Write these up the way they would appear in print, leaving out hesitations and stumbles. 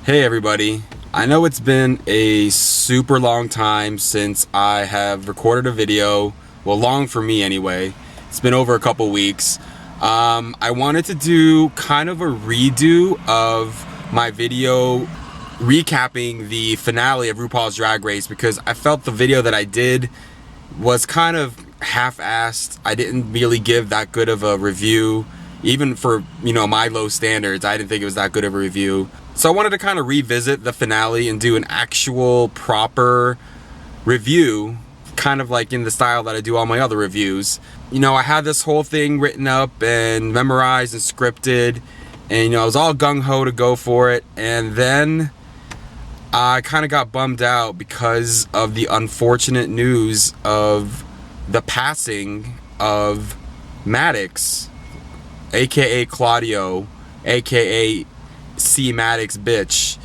Hey everybody, I know it's been a super long time since I have recorded a video, well long for me anyway, it's been over a couple weeks. I wanted to do kind of a redo of my video recapping the finale of RuPaul's Drag Race because I felt the video that I did was kind of half-assed. I didn't really give that good of a review. Even for, my low standards, I didn't think it was that good of a review. So I wanted to kind of revisit the finale and do an actual proper review, kind of like in the style that I do all my other reviews. I had this whole thing written up and memorized and scripted, and I was all gung-ho to go for it, and then I kind of got bummed out because of the unfortunate news of the passing of Maddox, aka Claudio, aka C Maddox bitch.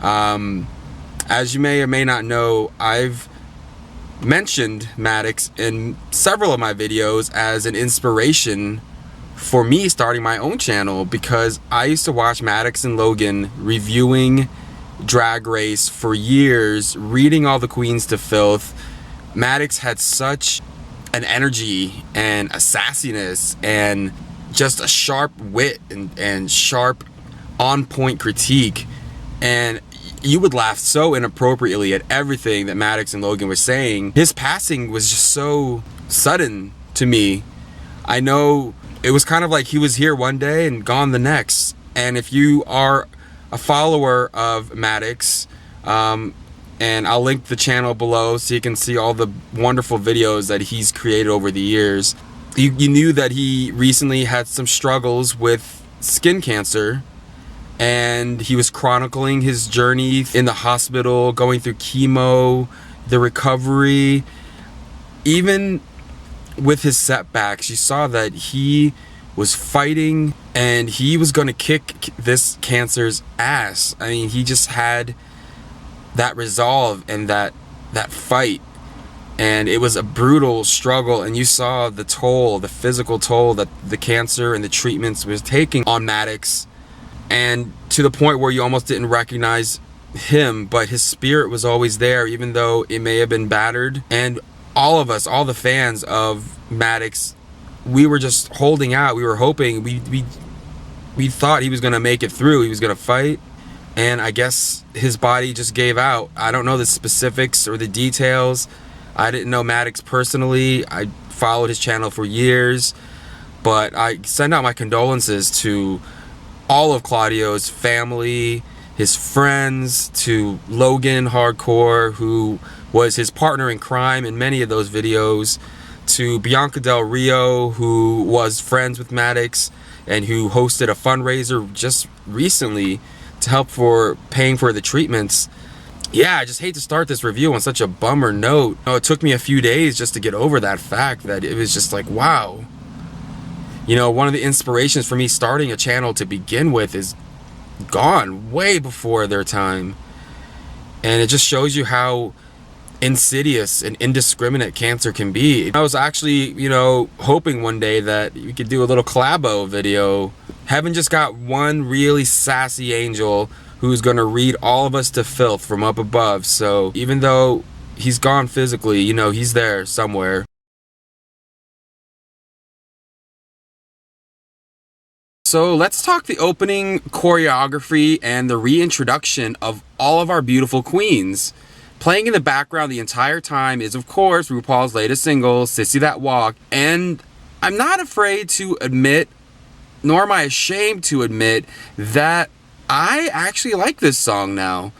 As you may or may not know, I've mentioned Maddox in several of my videos as an inspiration for me starting my own channel, because I used to watch Maddox and Logan reviewing Drag Race for years, reading all the queens to filth. Maddox had such an energy and a sassiness and just a sharp wit and sharp on-point critique, and you would laugh so inappropriately at everything that Maddox and Logan were saying. His passing was just so sudden to me. I know it was kind of like he was here one day and gone the next. And if you are a follower of Maddox, and I'll link the channel below so you can see all the wonderful videos that he's created over the years. You knew that he recently had some struggles with skin cancer, and he was chronicling his journey in the hospital, going through chemo, the recovery. Even with his setbacks, you saw that he was fighting and he was going to kick this cancer's ass. I mean, he just had that resolve and that fight. And it was a brutal struggle, and you saw the toll, the physical toll that the cancer and the treatments was taking on Maddox, and to the point where you almost didn't recognize him, but his spirit was always there, even though it may have been battered. And all of us, all the fans of Maddox, we were just holding out. We were hoping, we thought he was going to make it through, he was going to fight, and I guess his body just gave out. I don't know the specifics or the details. I didn't know Maddox personally. I followed his channel for years, but I send out my condolences to all of Claudio's family, his friends, to Logan Hardcore, who was his partner in crime in many of those videos, to Bianca Del Rio, who was friends with Maddox and who hosted a fundraiser just recently to help for paying for the treatments. Yeah, I just hate to start this review on such a bummer note. It took me a few days just to get over that fact that it was just like, wow. One of the inspirations for me starting a channel to begin with is gone way before their time. And it just shows you how insidious and indiscriminate cancer can be. I was actually, hoping one day that we could do a little collabo video. Heaven just got one really sassy angel who's gonna read all of us to filth from up above. So even though he's gone physically, he's there somewhere. So let's talk the opening choreography and the reintroduction of all of our beautiful queens. Playing in the background the entire time is, of course, RuPaul's latest single, Sissy That Walk. And I'm not afraid to admit, nor am I ashamed to admit, that I actually like this song now.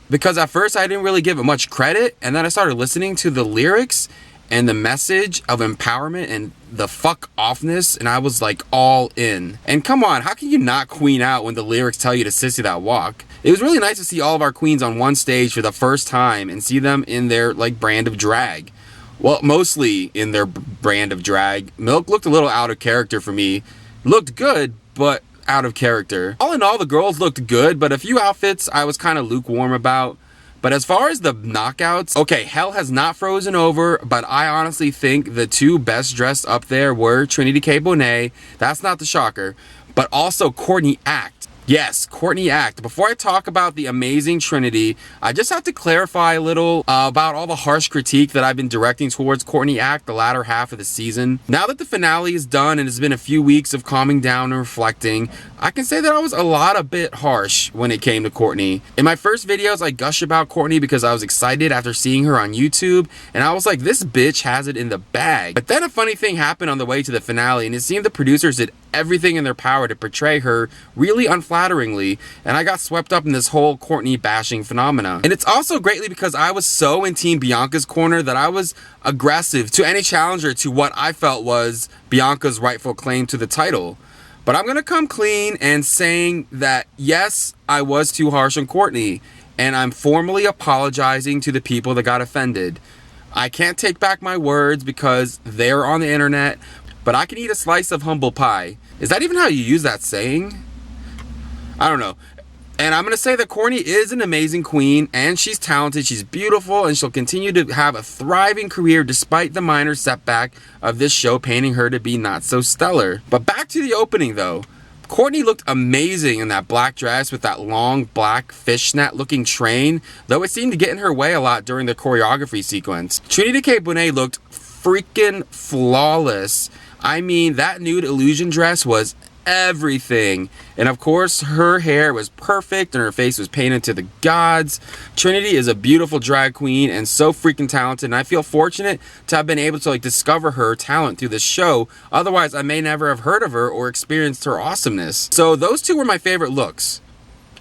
Because at first I didn't really give it much credit, and then I started listening to the lyrics and the message of empowerment and the fuck offness, and I was like all in. And come on, how can you not queen out when the lyrics tell you to sissy that walk? It was really nice to see all of our queens on one stage for the first time and see them in their brand of drag. Well, mostly in their brand of drag. Milk looked a little out of character for me. Looked good, but out of character. All in all, the girls looked good, but a few outfits I was kind of lukewarm about. But as far as the knockouts, okay, hell has not frozen over, but I honestly think the two best dressed up there were Trinity K. Bonet, that's not the shocker, but also Courtney Act. Yes, Courtney Act. Before I talk about the amazing Trinity, I just have to clarify a little about all the harsh critique that I've been directing towards Courtney Act the latter half of the season. Now that the finale is done and it's been a few weeks of calming down and reflecting, I can say that I was a bit harsh when it came to Courtney. In my first videos, I gush about Courtney because I was excited after seeing her on YouTube, and I was like, this bitch has it in the bag. But then a funny thing happened on the way to the finale, and it seemed the producers did everything in their power to portray her really unflatteringly, and I got swept up in this whole Courtney bashing phenomena. And it's also greatly because I was so in Team Bianca's corner that I was aggressive to any challenger to what I felt was Bianca's rightful claim to the title. But I'm gonna come clean and saying that yes, I was too harsh on Courtney, and I'm formally apologizing to the people that got offended. I can't take back my words because they're on the internet, but I can eat a slice of humble pie. Is that even how you use that saying? I don't know. And I'm going to say that Courtney is an amazing queen, and she's talented, she's beautiful, and she'll continue to have a thriving career despite the minor setback of this show painting her to be not so stellar. But back to the opening though. Courtney looked amazing in that black dress with that long black fishnet looking train, though it seemed to get in her way a lot during the choreography sequence. Trinity K. Bonet looked freaking flawless. I mean, that nude illusion dress was everything. And of course, her hair was perfect and her face was painted to the gods. Trinity is a beautiful drag queen and so freaking talented, and I feel fortunate to have been able to discover her talent through this show. Otherwise, I may never have heard of her or experienced her awesomeness. So those two were my favorite looks.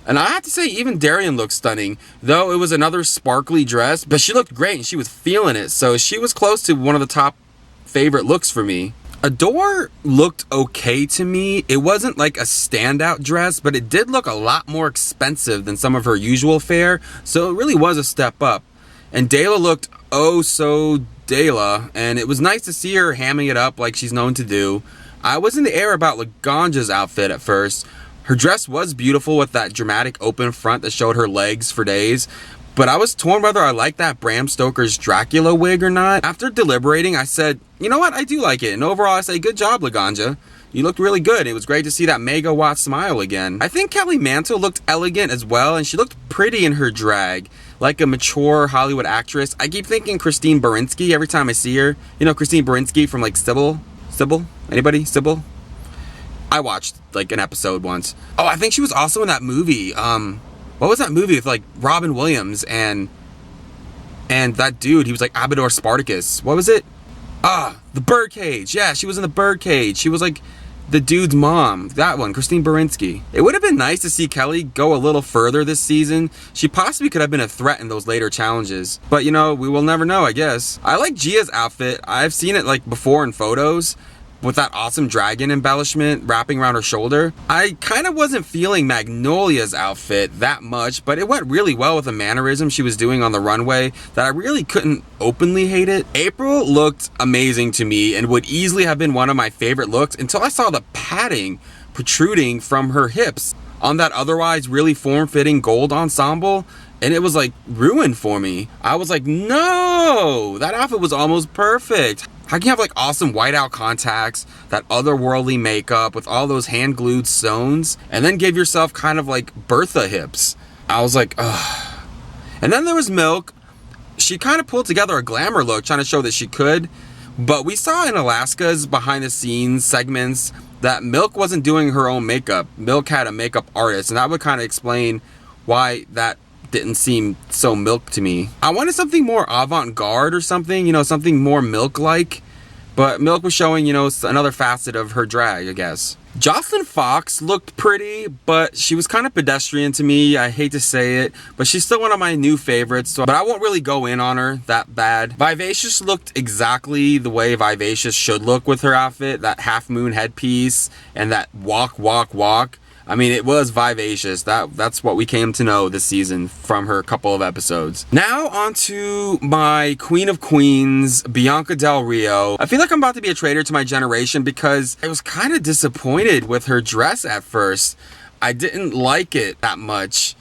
And I have to say, even Darian looked stunning, though it was another sparkly dress, but she looked great and she was feeling it. So she was close to one of the top favorite looks for me. Adore looked okay to me. It wasn't like a standout dress, but it did look a lot more expensive than some of her usual fare, so it really was a step up. And Dela looked oh so Dela, and it was nice to see her hamming it up like she's known to do. I was in the air about Laganja's outfit at first. Her dress was beautiful with that dramatic open front that showed her legs for days, but I was torn whether I liked that Bram Stoker's Dracula wig or not. After deliberating, I said, you know what, I do like it. And overall, I say, good job, Laganja. You looked really good. It was great to see that megawatt smile again. I think Kelly Mantle looked elegant as well, and she looked pretty in her drag, like a mature Hollywood actress. I keep thinking Christine Baranski every time I see her. You know Christine Baranski from Sybil? Sybil? Anybody? Sybil? I watched an episode once. Oh, I think she was also in that movie. What was that movie with Robin Williams and that dude? He was Amador Spartacus. What was it? The Birdcage. Yeah, she was in the Birdcage. She was the dude's mom. That one, Christine Baranski. It would have been nice to see Kelly go a little further this season. She possibly could have been a threat in those later challenges. But we will never know, I guess. I like Gia's outfit. I've seen it before in photos, with that awesome dragon embellishment wrapping around her shoulder. I kind of wasn't feeling Magnolia's outfit that much, but it went really well with the mannerism she was doing on the runway that I really couldn't openly hate it. April looked amazing to me and would easily have been one of my favorite looks until I saw the padding protruding from her hips on that otherwise really form-fitting gold ensemble, and it was ruined for me. I was like, no, that outfit was almost perfect. How can you have awesome whiteout contacts, that otherworldly makeup with all those hand glued sews, and then give yourself kind of Bertha hips? I was like, ugh. And then there was Milk. She kind of pulled together a glamour look, trying to show that she could, but we saw in Alaska's behind the scenes segments that Milk wasn't doing her own makeup. Milk had a makeup artist, and that would kind of explain why that didn't seem so Milk to me. I wanted something more avant-garde or something, something more Milk-like, but Milk was showing, another facet of her drag, I guess. Jocelyn Fox looked pretty, but she was kind of pedestrian to me. I hate to say it, but she's still one of my new favorites, but I won't really go in on her that bad. Vivacious looked exactly the way Vivacious should look with her outfit, that half moon headpiece and that walk, walk, walk. I mean, it was Vivacious. That's what we came to know this season from her couple of episodes. Now on to my Queen of Queens, Bianca Del Rio. I feel like I'm about to be a traitor to my generation because I was kind of disappointed with her dress at first. I didn't like it that much.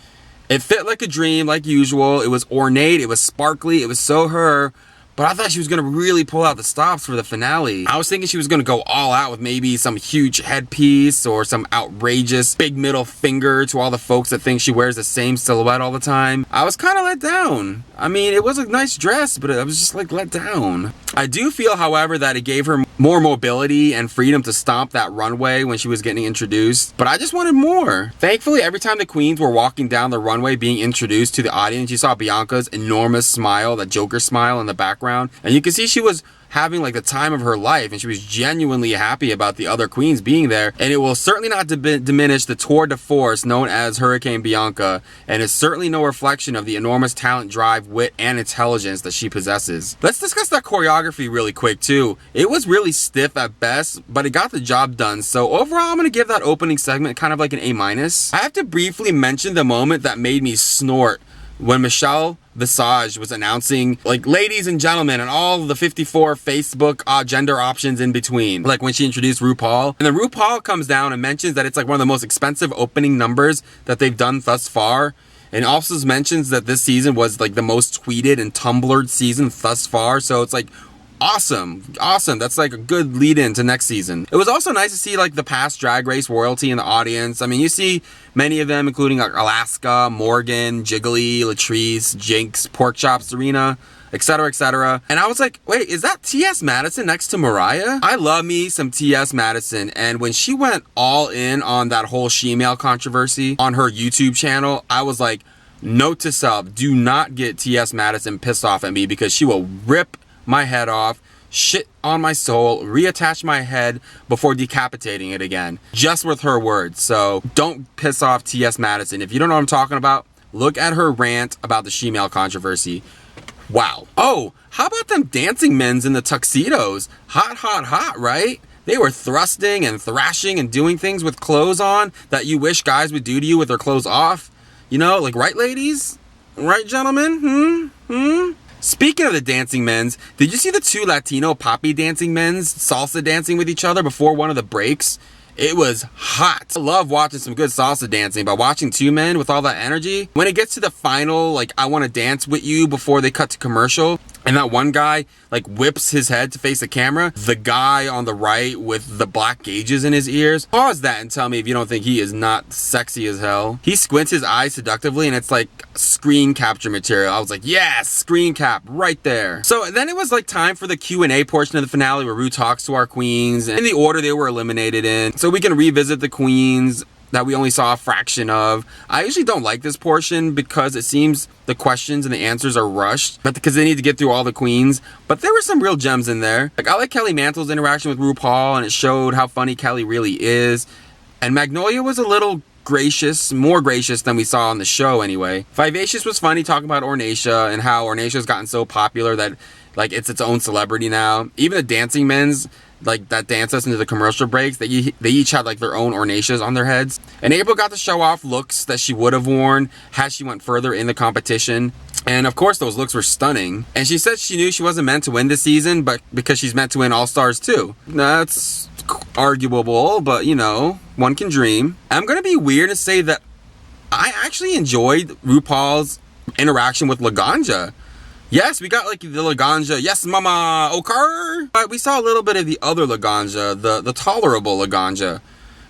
It fit like a dream, like usual. It was ornate, it was sparkly, it was so her. but I thought she was gonna really pull out the stops for the finale. I was thinking she was gonna go all out with maybe some huge headpiece or some outrageous big middle finger to all the folks that think she wears the same silhouette all the time. I was kind of let down. I mean, it was a nice dress, but I was just like let down. I do feel, however, that it gave her more mobility and freedom to stomp that runway when she was getting introduced, but I just wanted more. Thankfully, every time the queens were walking down the runway being introduced to the audience, you saw Bianca's enormous smile, that Joker smile in the background, and you could see she was having like the time of her life, and she was genuinely happy about the other queens being there. And it will certainly not diminish the tour de force known as Hurricane Bianca, and is certainly no reflection of the enormous talent, drive, wit, and intelligence that she possesses. Let's discuss that choreography really quick too. It was really stiff at best, but it got the job done. So overall, I'm gonna give that opening segment kind of like an A-. I have to briefly mention the moment that made me snort when Michelle Visage was announcing, like, ladies and gentlemen, and all the 54 Facebook gender options in between. Like when she introduced RuPaul. And then RuPaul comes down and mentions that it's like one of the most expensive opening numbers that they've done thus far. And also mentions that this season was like the most tweeted and Tumblred season thus far. So it's like, awesome. That's like a good lead in to next season. It was also nice to see like the past Drag Race royalty in the audience. I mean, you see many of them, including like Alaska, Morgan, Jiggly, Latrice, Jinx, Porkchop, Serena, etc., etc. And I was like, wait, is that T.S. Madison next to Mariah? I love me some T.S. Madison, and when she went all in on that whole shemale controversy on her YouTube channel, I was like, note to self, do not get T.S. Madison pissed off at me, because she will rip my head off, shit on my soul, reattach my head before decapitating it again. Just with her words. So don't piss off T.S. Madison. If you don't know what I'm talking about, look at her rant about the shemale controversy. Wow. Oh, how about them dancing men's in the tuxedos? Hot, right? They were thrusting and thrashing and doing things with clothes on that you wish guys would do to you with their clothes off. You know, like, right, ladies? Right, gentlemen? Speaking of the dancing men's, did you see the two Latino poppy dancing men's salsa dancing with each other before one of the breaks? It was hot. I love watching some good salsa dancing, but watching two men with all that energy, when it gets to the final, like, I want to dance with you before they cut to commercial, and that one guy like whips his head to face the camera, the guy on the right with the black gauges in his ears, pause that and tell me if you don't think he is not sexy as hell. He squints his eyes seductively, and it's like screen capture material. I was like, yes, screen cap right there. So then it was like time for the Q&A portion of the finale, where Ru talks to our queens and in the order they were eliminated in, so we can revisit the queens that we only saw a fraction of. I usually don't like this portion because it seems the questions and the answers are rushed, but because they need to get through all the queens. But there were some real gems in there. Like, I like Kelly Mantle's interaction with RuPaul, and it showed how funny Kelly really is. And Magnolia was a little gracious, more gracious than we saw on the show anyway. Vivacious was funny, talking about Ornacia and how Ornacia's gotten so popular that like it's its own celebrity now. Even the dancing men's, like, that dance us into the commercial breaks, they each had like their own Ornacias on their heads. And April got to show off looks that she would have worn had she went further in the competition. And of course those looks were stunning. And she said she knew she wasn't meant to win this season, but because she's meant to win All Stars too. That's arguable, but you know, one can dream. I'm gonna be weird to say that I actually enjoyed RuPaul's interaction with Laganja. Yes, we got like the Laganja, yes mama, okay. But we saw a little bit of the other Laganja, the tolerable Laganja.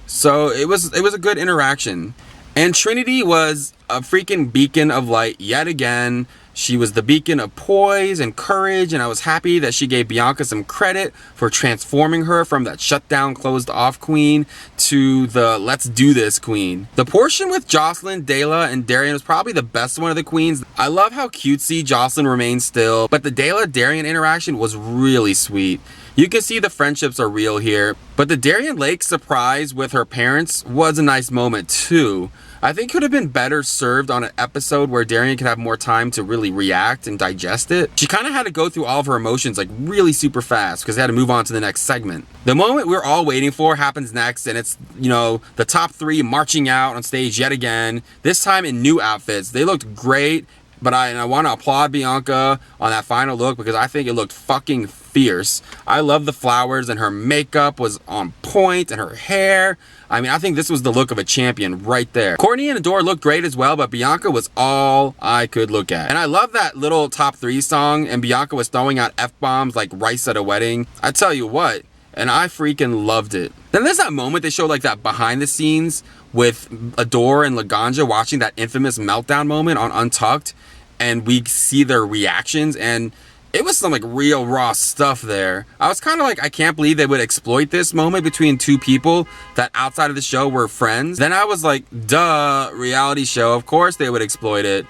So it was a good interaction. And Trinity was a freaking beacon of light yet again. She was the beacon of poise and courage, and I was happy that she gave Bianca some credit for transforming her from that shut down, closed off queen to the let's do this queen. The portion with Jocelyn, Dela, and Darian was probably the best one of the queens. I love how cutesy Jocelyn remained still, but the Dela-Darian interaction was really sweet. You can see the friendships are real here, but the Darian Lake surprise with her parents was a nice moment too. I think could have been better served on an episode where Darian could have more time to really react and digest it. She kind of had to go through all of her emotions like really super fast because they had to move on to the next segment. The moment we're all waiting for happens next, and it's, you know, the top three marching out on stage yet again, this time in new outfits. They looked great, But I want to applaud Bianca on that final look because I think it looked fucking fierce. I love the flowers and her makeup was on point and her hair. I mean, I think this was the look of a champion right there. Courtney and Adore looked great as well, but Bianca was all I could look at. And I love that little top 3 song, and Bianca was throwing out F-bombs like rice at a wedding. I tell you what, and I freaking loved it. Then there's that moment they showed like that behind the scenes with Adore and Laganja watching that infamous meltdown moment on Untucked, and we see their reactions, and it was some like real raw stuff there. I was kind of like, I can't believe they would exploit this moment between two people that outside of the show were friends. Then I was like, duh, reality show, of course they would exploit it.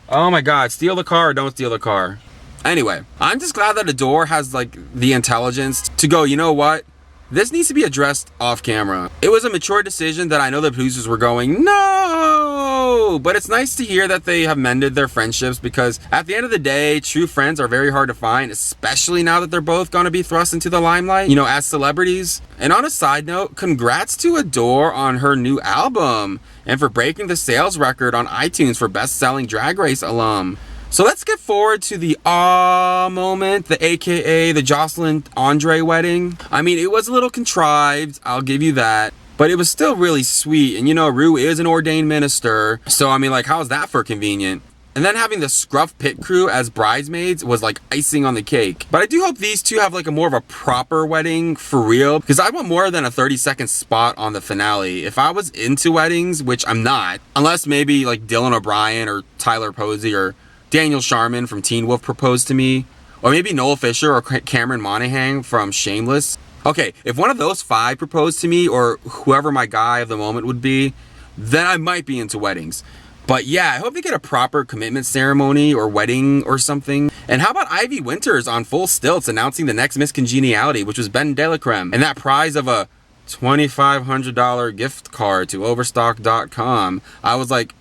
Oh my god, steal the car or don't steal the car. Anyway, I'm just glad that Adore has like the intelligence to go, you know what? This needs to be addressed off camera. It was a mature decision that I know the producers were going, no! But it's nice to hear that they have mended their friendships, because at the end of the day, true friends are very hard to find, especially now that they're both gonna be thrust into the limelight, you know, as celebrities. And on a side note, congrats to Adore on her new album and for breaking the sales record on iTunes for best-selling Drag Race alum. So let's get forward to the moment, the AKA the Jocelyn Andre wedding. I mean, it was a little contrived, I'll give you that, but it was still really sweet. And you know, Ru is an ordained minister, so I mean, like, how's that for convenient? And then having the Scruff Pit crew as bridesmaids was like icing on the cake. But I do hope these two have like a more of a proper wedding for real, because I want more than a 30-second spot on the finale. If I was into weddings, which I'm not, unless maybe like Dylan O'Brien or Tyler Posey or Daniel Sharman from Teen Wolf proposed to me, or maybe Noel Fisher or Cameron Monaghan from Shameless. Okay, if one of those 5 proposed to me, or whoever my guy of the moment would be, then I might be into weddings. But yeah, I hope they get a proper commitment ceremony or wedding or something. And how about Ivy Winters on full stilts announcing the next Miss Congeniality, which was Ben Delacreme, and that prize of a $2,500 gift card to Overstock.com. I was like,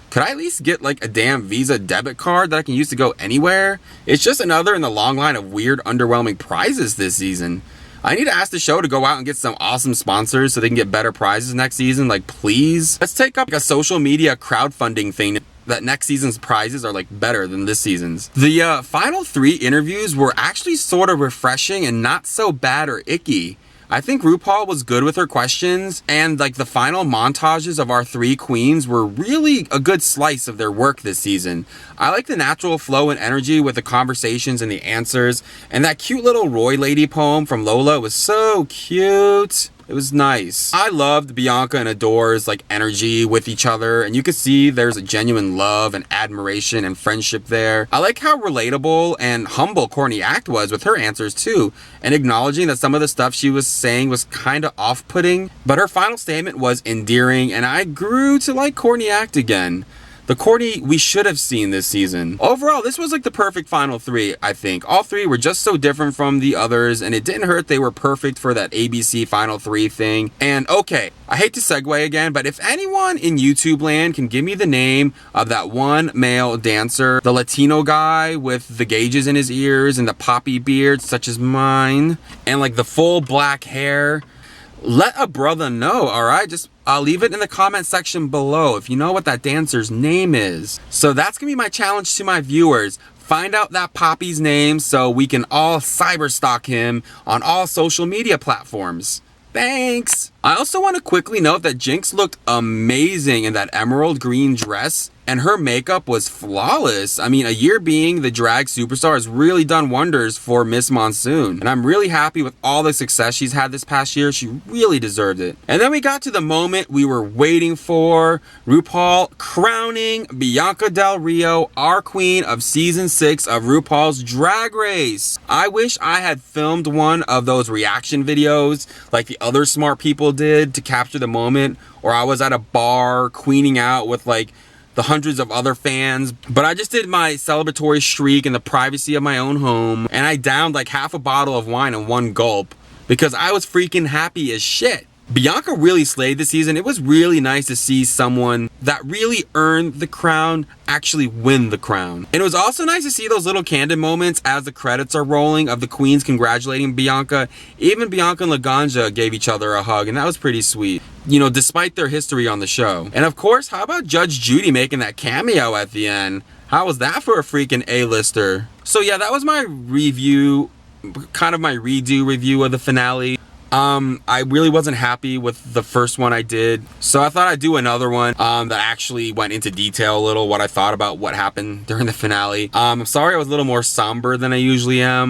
could I at least get like a damn Visa debit card that I can use to go anywhere? It's just another in the long line of weird, underwhelming prizes this season. I need to ask the show to go out and get some awesome sponsors so they can get better prizes next season. Like, please. Let's take up like a social media crowdfunding thing that next season's prizes are like better than this season's. The final 3 interviews were actually sort of refreshing and not so bad or icky. I think RuPaul was good with her questions, and like the final montages of our 3 queens were really a good slice of their work this season. I like the natural flow and energy with the conversations and the answers, and that cute little Roy Lady poem from Lola was so cute. It was nice. I loved Bianca and Adore's like energy with each other, and you could see there's a genuine love and admiration and friendship there. I like how relatable and humble Courtney Act was with her answers too, and acknowledging that some of the stuff she was saying was kind of off-putting, but her final statement was endearing, and I grew to like Courtney Act again. The Courtney we should have seen this season. Overall, this was like the perfect final 3, I think. All 3 were just so different from the others, and it didn't hurt they were perfect for that ABC final 3 thing. And okay, I hate to segue again, but if anyone in YouTube land can give me the name of that one male dancer, the Latino guy with the gauges in his ears and the poppy beard such as mine, and like the full black hair, let a brother know, alright? Just I'll leave it in the comment section below if you know what that dancer's name is. So that's gonna be my challenge to my viewers. Find out that Poppy's name so we can all cyberstalk him on all social media platforms. Thanks! I also want to quickly note that Jinx looked amazing in that emerald green dress, and her makeup was flawless. I mean, a year being the drag superstar has really done wonders for Miss Monsoon, and I'm really happy with all the success she's had this past year. She really deserved it. And then we got to the moment we were waiting for, RuPaul crowning Bianca Del Rio our queen of season 6 of RuPaul's Drag Race. I wish I had filmed one of those reaction videos like the other smart people did to capture the moment, or I was at a bar queening out with like the hundreds of other fans, but I just did my celebratory shriek in the privacy of my own home, and I downed like half a bottle of wine in one gulp because I was freaking happy as shit. Bianca really slayed this season. It was really nice to see someone that really earned the crown actually win the crown. And it was also nice to see those little candid moments as the credits are rolling of the queens congratulating Bianca. Even Bianca and Laganja gave each other a hug, and that was pretty sweet, you know, despite their history on the show. And of course, how about Judge Judy making that cameo at the end? How was that for a freaking A-lister? So yeah, that was my review, kind of my redo review of the finale. I really wasn't happy with the first one I did, so I thought I'd do another one that actually went into detail a little, what I thought about what happened during the finale. I'm sorry I was a little more somber than I usually am.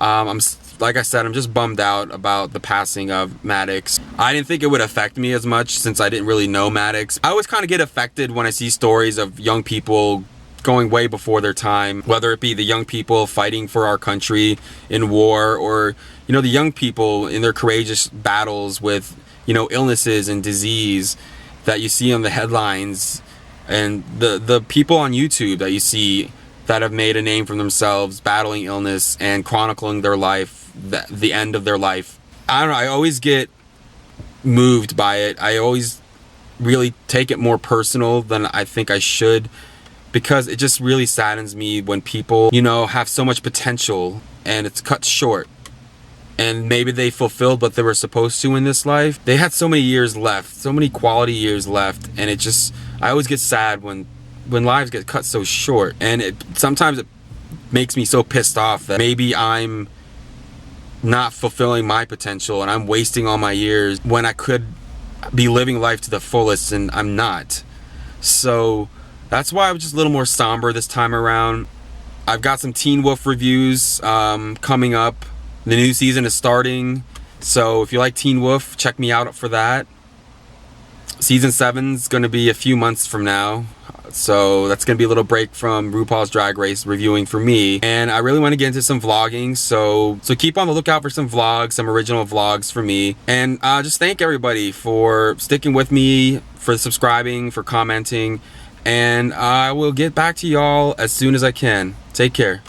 Like I said, I'm just bummed out about the passing of Maddox. I didn't think it would affect me as much since I didn't really know Maddox. I always kind of get affected when I see stories of young people going way before their time, whether it be the young people fighting for our country in war, or, you know, the young people in their courageous battles with, you know, illnesses and disease that you see on the headlines, and the people on YouTube that you see that have made a name for themselves battling illness and chronicling their life, the end of their life. I don't know, I always get moved by it. I always really take it more personal than I think I should, because it just really saddens me when people, you know, have so much potential and it's cut short. And maybe they fulfilled what they were supposed to in this life. They had so many years left, so many quality years left, and it just, I always get sad when lives get cut so short. And sometimes it makes me so pissed off that maybe I'm not fulfilling my potential and I'm wasting all my years when I could be living life to the fullest, and I'm not. So that's why I was just a little more somber this time around. I've got some Teen Wolf reviews coming up. The new season is starting, so if you like Teen Wolf, check me out for that. Season 7's going to be a few months from now, so that's going to be a little break from RuPaul's Drag Race reviewing for me. And I really want to get into some vlogging, so keep on the lookout for some vlogs, some original vlogs for me. And just thank everybody for sticking with me, for subscribing, for commenting. And I will get back to y'all as soon as I can. Take care.